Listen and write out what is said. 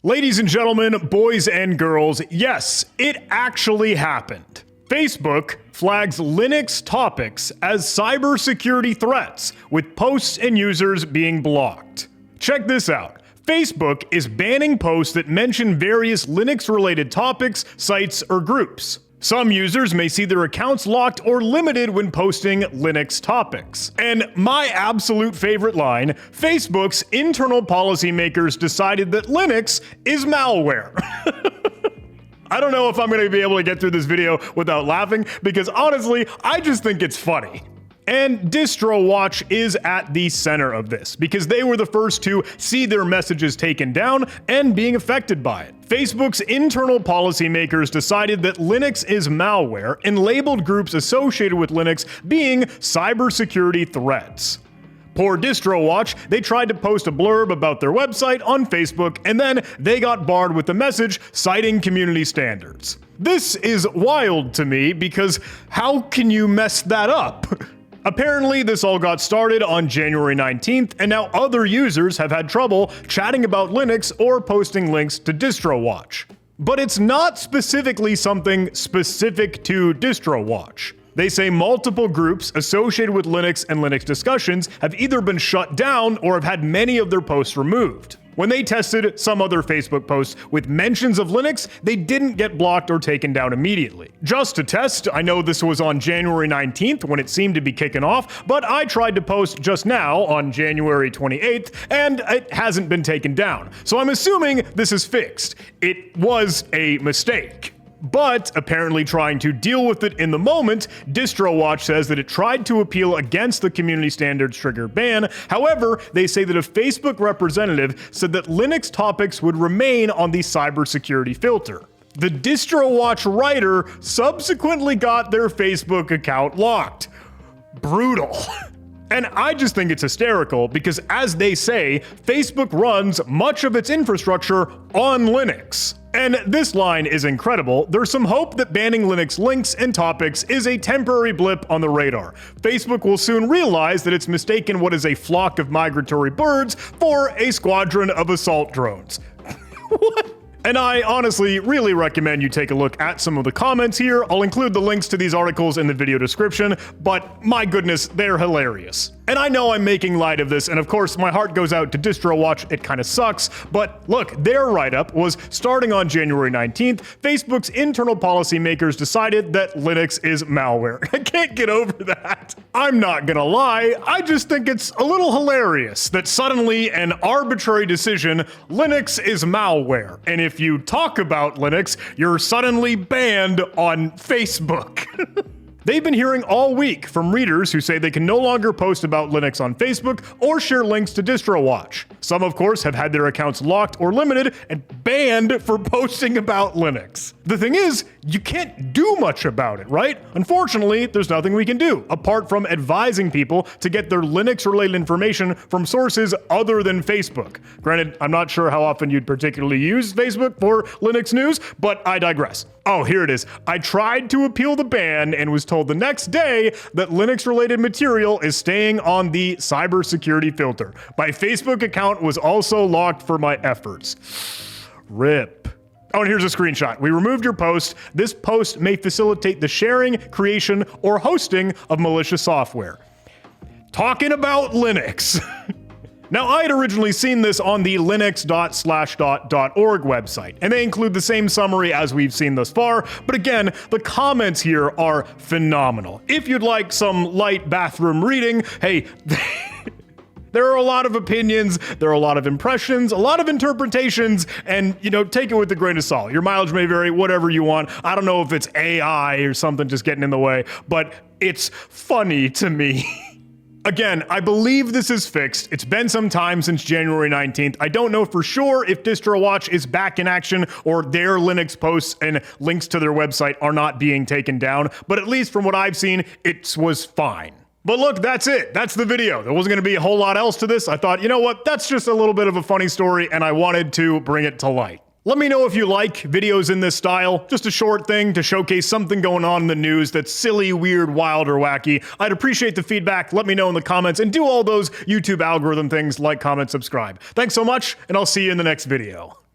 Ladies and gentlemen, boys and girls, yes, it actually happened. Facebook flags Linux topics as cybersecurity threats, with posts and users being blocked. Check this out. Facebook is banning posts that mention various Linux-related topics, sites, or groups. Some users may see their accounts locked or limited when posting Linux topics. And my absolute favorite line, Facebook's internal policymakers decided that Linux is malware. I don't know if I'm going to be able to get through this video without laughing, because honestly, I just think it's funny. And DistroWatch is at the center of this, because they were the first to see their messages taken down and being affected by it. Facebook's internal policymakers decided that Linux is malware and labeled groups associated with Linux being cybersecurity threats. Poor DistroWatch, they tried to post a blurb about their website on Facebook, and then they got barred with the message citing community standards. This is wild to me, because how can you mess that up? Apparently, this all got started on January 19th, and now other users have had trouble chatting about Linux or posting links to DistroWatch. But it's not specifically something specific to DistroWatch. They say multiple groups associated with Linux and Linux discussions have either been shut down or have had many of their posts removed. When they tested some other Facebook posts with mentions of Linux, they didn't get blocked or taken down immediately. Just to test, I know this was on January 19th when it seemed to be kicking off, but I tried to post just now on January 28th and it hasn't been taken down. So I'm assuming this is fixed. It was a mistake. But apparently trying to deal with it in the moment, DistroWatch says that it tried to appeal against the community standards trigger ban. However, they say that a Facebook representative said that Linux topics would remain on the cybersecurity filter. The DistroWatch writer subsequently got their Facebook account locked. Brutal. And I just think it's hysterical because, as they say, Facebook runs much of its infrastructure on Linux. And this line is incredible. There's some hope that banning Linux links and topics is a temporary blip on the radar. Facebook will soon realize that it's mistaken what is a flock of migratory birds for a squadron of assault drones. What? And I honestly really recommend you take a look at some of the comments here. I'll include the links to these articles in the video description, but my goodness, they're hilarious. And I know I'm making light of this, and of course my heart goes out to DistroWatch, it kinda sucks, but look, their write-up was starting on January 19th, Facebook's internal policymakers decided that Linux is malware. I can't get over that. I'm not gonna lie, I just think it's a little hilarious that suddenly an arbitrary decision, Linux is malware, and if you talk about Linux, you're suddenly banned on Facebook. They've been hearing all week from readers who say they can no longer post about Linux on Facebook or share links to DistroWatch. Some, of course, have had their accounts locked or limited and banned for posting about Linux. The thing is, you can't do much about it, right? Unfortunately, there's nothing we can do, apart from advising people to get their Linux-related information from sources other than Facebook. Granted, I'm not sure how often you'd particularly use Facebook for Linux news, but I digress. Oh, here it is. I tried to appeal the ban and was told the next day that Linux-related material is staying on the cybersecurity filter. My Facebook account was also locked for my efforts. RIP. Oh, and here's a screenshot. We removed your post. This post may facilitate the sharing, creation, or hosting of malicious software. Talking about Linux. Now, I had originally seen this on the linux.slashdot.org website, and they include the same summary as we've seen thus far, but again, the comments here are phenomenal. If you'd like some light bathroom reading, hey, there are a lot of opinions, there are a lot of impressions, a lot of interpretations, and, you know, take it with a grain of salt. Your mileage may vary, whatever you want. I don't know if it's AI or something just getting in the way, but it's funny to me. Again, I believe this is fixed. It's been some time since January 19th. I don't know for sure if DistroWatch is back in action or their Linux posts and links to their website are not being taken down, but at least from what I've seen, it was fine. But look, that's it. That's the video. There wasn't going to be a whole lot else to this. I thought, you know what? That's just a little bit of a funny story, and I wanted to bring it to light. Let me know if you like videos in this style, just a short thing to showcase something going on in the news that's silly, weird, wild, or wacky. I'd appreciate the feedback. Let me know in the comments and do all those YouTube algorithm things like, comment, subscribe. Thanks so much, and I'll see you in the next video.